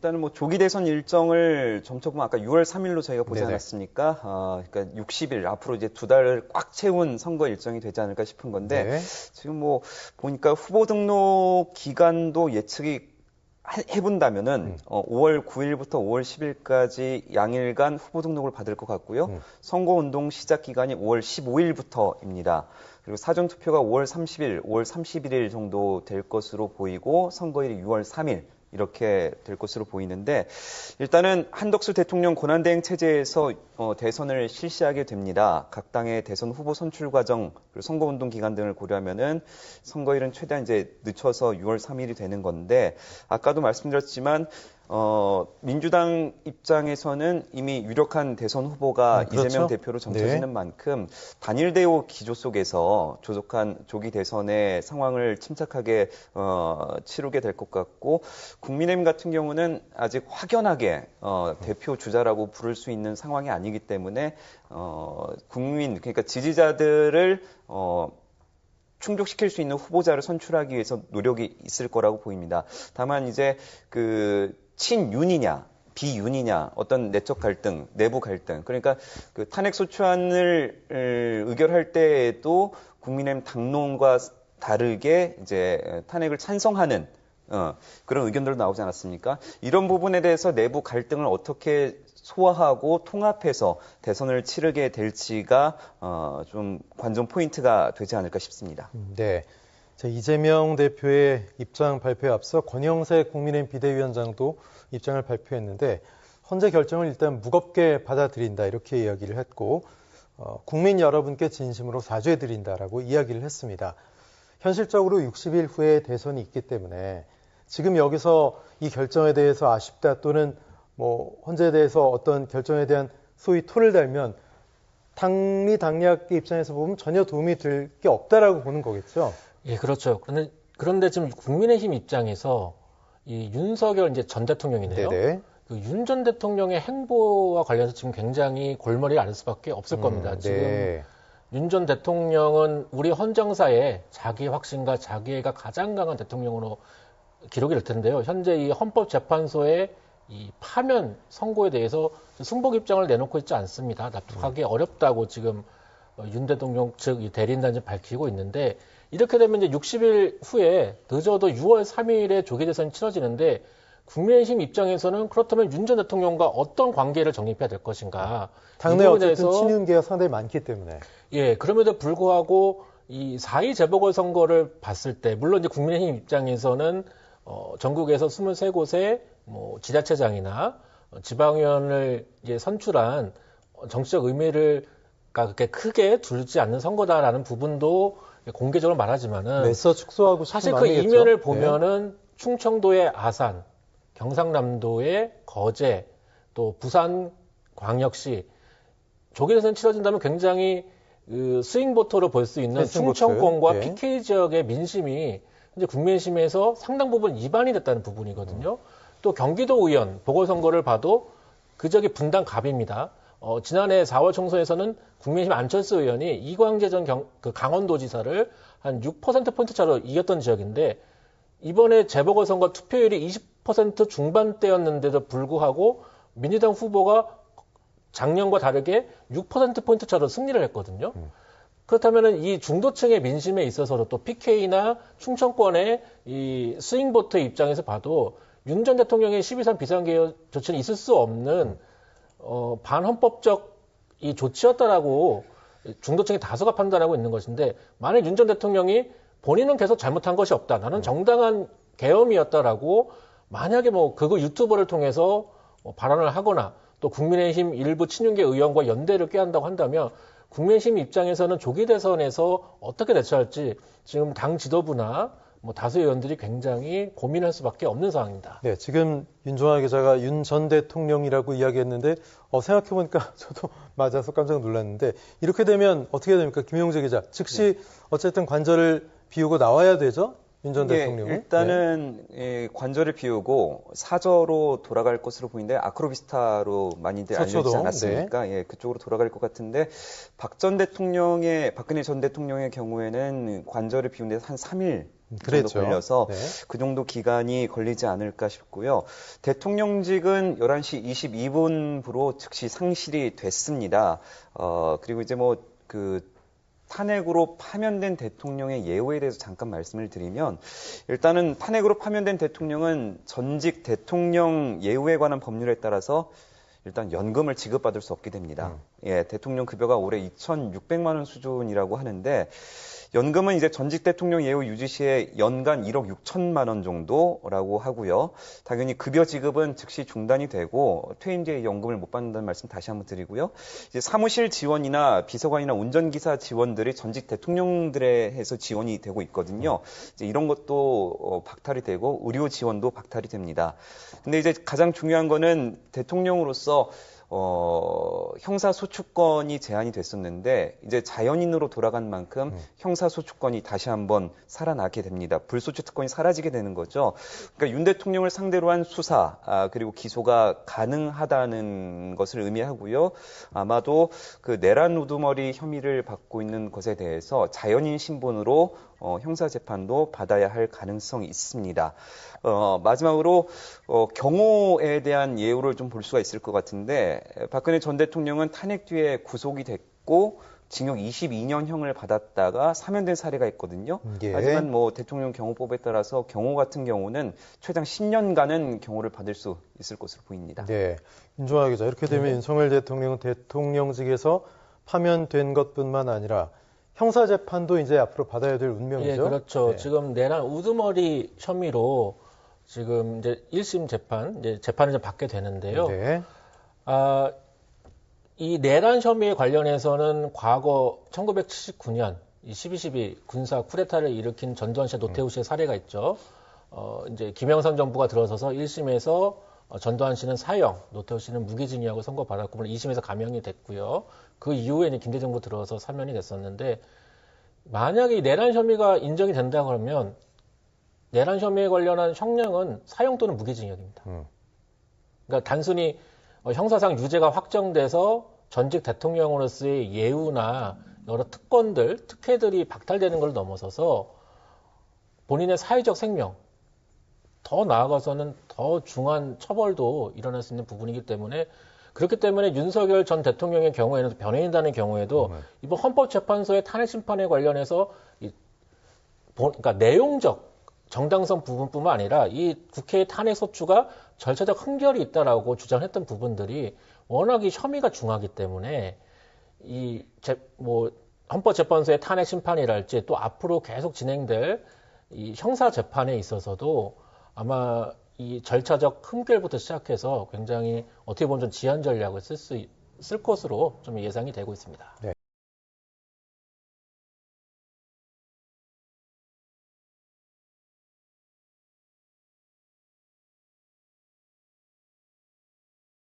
일단은 뭐 조기 대선 일정을 점쳐보면 아까 6월 3일로 저희가 보지 네네. 않았습니까? 그러니까 60일 앞으로 이제 2달을 꽉 채운 선거 일정이 되지 않을까 싶은 건데 네. 지금 뭐 보니까 후보 등록 기간도 예측이 해본다면은 5월 9일부터 5월 10일까지 양일간 후보 등록을 받을 것 같고요. 선거운동 시작 기간이 5월 15일부터입니다. 그리고 사전투표가 5월 30일, 5월 31일 정도 될 것으로 보이고 선거일이 6월 3일 이렇게 될 것으로 보이는데 일단은 한덕수 대통령 권한대행 체제에서 대선을 실시하게 됩니다. 각 당의 대선 후보 선출 과정 그리고 선거운동 기간 등을 고려하면은 선거일은 최대한 이제 늦춰서 6월 3일이 되는 건데 아까도 말씀드렸지만 민주당 입장에서는 이미 유력한 대선 후보가 그렇죠? 이재명 대표로 점쳐지는 네. 만큼 단일 대우 기조 속에서 조속한 조기 대선의 상황을 침착하게 치르게 될 것 같고 국민의힘 같은 경우는 아직 확연하게 대표 주자라고 부를 수 있는 상황이 아니기 때문에 국민 그러니까 지지자들을 충족시킬 수 있는 후보자를 선출하기 위해서 노력이 있을 거라고 보입니다. 다만 이제 그 친윤이냐 비윤이냐 어떤 내적 갈등, 내부 갈등 그러니까 그 탄핵 소추안을 의결할 때에도 국민의힘 당론과 다르게 이제 탄핵을 찬성하는 그런 의견들도 나오지 않았습니까? 이런 부분에 대해서 내부 갈등을 어떻게 소화하고 통합해서 대선을 치르게 될지가 좀 관전 포인트가 되지 않을까 싶습니다. 네. 자, 이재명 대표의 입장 발표에 앞서 권영세 국민의힘 비대위원장도 입장을 발표했는데 헌재 결정을 일단 무겁게 받아들인다 이렇게 이야기를 했고 국민 여러분께 진심으로 사죄드린다라고 이야기를 했습니다. 현실적으로 60일 후에 대선이 있기 때문에 지금 여기서 이 결정에 대해서 아쉽다 또는 뭐 헌재에 대해서 어떤 결정에 대한 소위 토를 달면 당리당략의 입장에서 보면 전혀 도움이 될 게 없다라고 보는 거겠죠. 예, 그렇죠. 그런데 지금 국민의힘 입장에서 이 윤석열 이제 전 대통령이네요. 네네. 그 윤 전 대통령의 행보와 관련해서 지금 굉장히 골머리를 앓을 수밖에 없을 겁니다. 지금 네. 윤 전 대통령은 우리 헌정사에 자기 확신과 자기애가 가장 강한 대통령으로 기록이 될 텐데요. 현재 이 헌법재판소의 이 파면 선고에 대해서 승복 입장을 내놓고 있지 않습니다. 납득하기 어렵다고 지금 윤 대통령 측 대리인단지 밝히고 있는데 이렇게 되면 이제 60일 후에 늦어도 6월 3일에 조기 대선이 치러지는데 국민의힘 입장에서는 그렇다면 윤 전 대통령과 어떤 관계를 정립해야 될 것인가? 당내 어쨌든 친윤계가 상당히 많기 때문에. 예, 그럼에도 불구하고 이 4.2 재보궐선거를 봤을 때 물론 이제 국민의힘 입장에서는 전국에서 23곳의 뭐 지자체장이나 지방의원을 이제 선출한 정치적 의미를 그렇게 크게 두지 않는 선거다라는 부분도 공개적으로 말하지만은 애써 축소하고 싶은 사실 그 마음이겠죠. 이면을 보면은 충청도의 아산, 경상남도의 거제, 또 부산 광역시 조기 대선 치러진다면 굉장히 그 스윙 보터로 볼 수 있는 충청권과 네. PK 지역의 민심이 현재 국민의힘에서 상당 부분 이반이 됐다는 부분이거든요. 또 경기도 의원 보궐선거를 봐도 그 지역이 분당 갑입니다. 지난해 4월 총선에서는 국민의힘 안철수 의원이 이광재 전 강원도지사를 한 6%포인트 차로 이겼던 지역인데 이번에 재보궐선거 투표율이 20% 중반대였는데도 불구하고 민주당 후보가 작년과 다르게 6%포인트 차로 승리를 했거든요. 그렇다면 이 중도층의 민심에 있어서도 또 PK나 충청권의 이 스윙보트 입장에서 봐도 윤 전 대통령의 12.3 비상계획 조치는 있을 수 없는 반헌법적 이 조치였다라고 중도층이 다수가 판단하고 있는 것인데 만약 윤 전 대통령이 본인은 계속 잘못한 것이 없다. 나는 정당한 계엄이었다라고 만약에 뭐 그거 유튜버를 통해서 발언을 하거나 또 국민의힘 일부 친윤계 의원과 연대를 꾀한다고 한다면 국민의힘 입장에서는 조기 대선에서 어떻게 대처할지 지금 당 지도부나 뭐 다수 의원들이 굉장히 고민할 수밖에 없는 상황입니다. 네, 지금 윤종하 기자가 윤 전 대통령이라고 이야기했는데 생각해보니까 저도 맞아서 깜짝 놀랐는데 이렇게 되면 어떻게 됩니까? 김용재 기자. 즉시 어쨌든 관절을 비우고 나와야 되죠? 윤 전 대통령은? 일단은 관절을 비우고 사저로 돌아갈 것으로 보이는데 아크로비스타로 많이들 알려지지 않았습니까? 예, 그쪽으로 돌아갈 것 같은데 박근혜 전 대통령의 경우에는 관절을 비운 데서 한 3일 정도 그랬죠. 걸려서 네. 그 정도 기간이 걸리지 않을까 싶고요. 대통령직은 11시 22분부로 즉시 상실이 됐습니다. 그리고 이제 탄핵으로 파면된 대통령의 예우에 대해서 잠깐 말씀을 드리면, 일단은 탄핵으로 파면된 대통령은 전직 대통령 예우에 관한 법률에 따라서 일단 연금을 지급받을 수 없게 됩니다. 예, 대통령 급여가 올해 2,600만 원 수준이라고 하는데, 연금은 이제 전직 대통령 예우 유지 시에 연간 1억 6천만 원 정도라고 하고요. 당연히 급여 지급은 즉시 중단이 되고 퇴임 뒤에 연금을 못 받는다는 말씀 다시 한번 드리고요. 이제 사무실 지원이나 비서관이나 운전기사 지원들이 전직 대통령들에 해서 지원이 되고 있거든요. 이제 이런 것도 박탈이 되고 의료 지원도 박탈이 됩니다. 근데 이제 가장 중요한 거는 대통령으로서 형사소추권이 제한이 됐었는데, 이제 자연인으로 돌아간 만큼 형사소추권이 다시 한번 살아나게 됩니다. 불소추 특권이 사라지게 되는 거죠. 그러니까 윤 대통령을 상대로 한 수사, 그리고 기소가 가능하다는 것을 의미하고요. 아마도 그 내란 우두머리 혐의를 받고 있는 것에 대해서 자연인 신분으로 형사재판도 받아야 할 가능성이 있습니다. 마지막으로 경호에 대한 예우를 좀 볼 수가 있을 것 같은데, 박근혜 전 대통령은 탄핵 뒤에 구속이 됐고 징역 22년형을 받았다가 사면된 사례가 있거든요. 예. 하지만 대통령 경호법에 따라서 경호 같은 경우는 최장 10년간은 경호를 받을 수 있을 것으로 보입니다. 네, 윤종아 기자, 이렇게 되면 윤석열 대통령은 대통령직에서 파면된 것뿐만 아니라 형사재판도 이제 앞으로 받아야 될 운명이죠. 예, 그렇죠. 네. 지금 내란 우두머리 혐의로 지금 이제 1심 재판, 이제 재판을 좀 받게 되는데요. 네. 이 내란 혐의에 관련해서는 과거 1979년 이 12.12 군사 쿠데타를 일으킨 전두환 씨와 노태우 씨의 사례가 있죠. 이제 김영삼 정부가 들어서서 1심에서 전두환 씨는 사형, 노태우 씨는 무기징역을 선고받았고, 물론 2심에서 감형이 됐고요. 그 이후에는 김대 정부 들어서 사면이 됐었는데, 만약에 이 내란 혐의가 인정이 된다 그러면 내란 혐의에 관련한 형량은 사형 또는 무기징역입니다. 그러니까 단순히 형사상 유죄가 확정돼서 전직 대통령으로서의 예우나 여러 특권들, 특혜들이 박탈되는 걸 넘어서서 본인의 사회적 생명, 더 나아가서는 더 중한 처벌도 일어날 수 있는 부분이기 때문에, 그렇기 때문에 윤석열 전 대통령의 경우에는, 변호인단의 경우에도 이번 헌법재판소의 탄핵 심판에 관련해서 그러니까 내용적 정당성 부분뿐만 아니라 이 국회의 탄핵 소추가 절차적 흥결이 있다라고 주장했던 부분들이 워낙 이 혐의가 중하기 때문에 헌법재판소의 탄핵 심판이랄지 또 앞으로 계속 진행될 이 형사 재판에 있어서도 아마 이 절차적 흠결부터 시작해서 굉장히 어떻게 보면 좀 지연 전략을 쓸 것으로 좀 예상이 되고 있습니다. 네.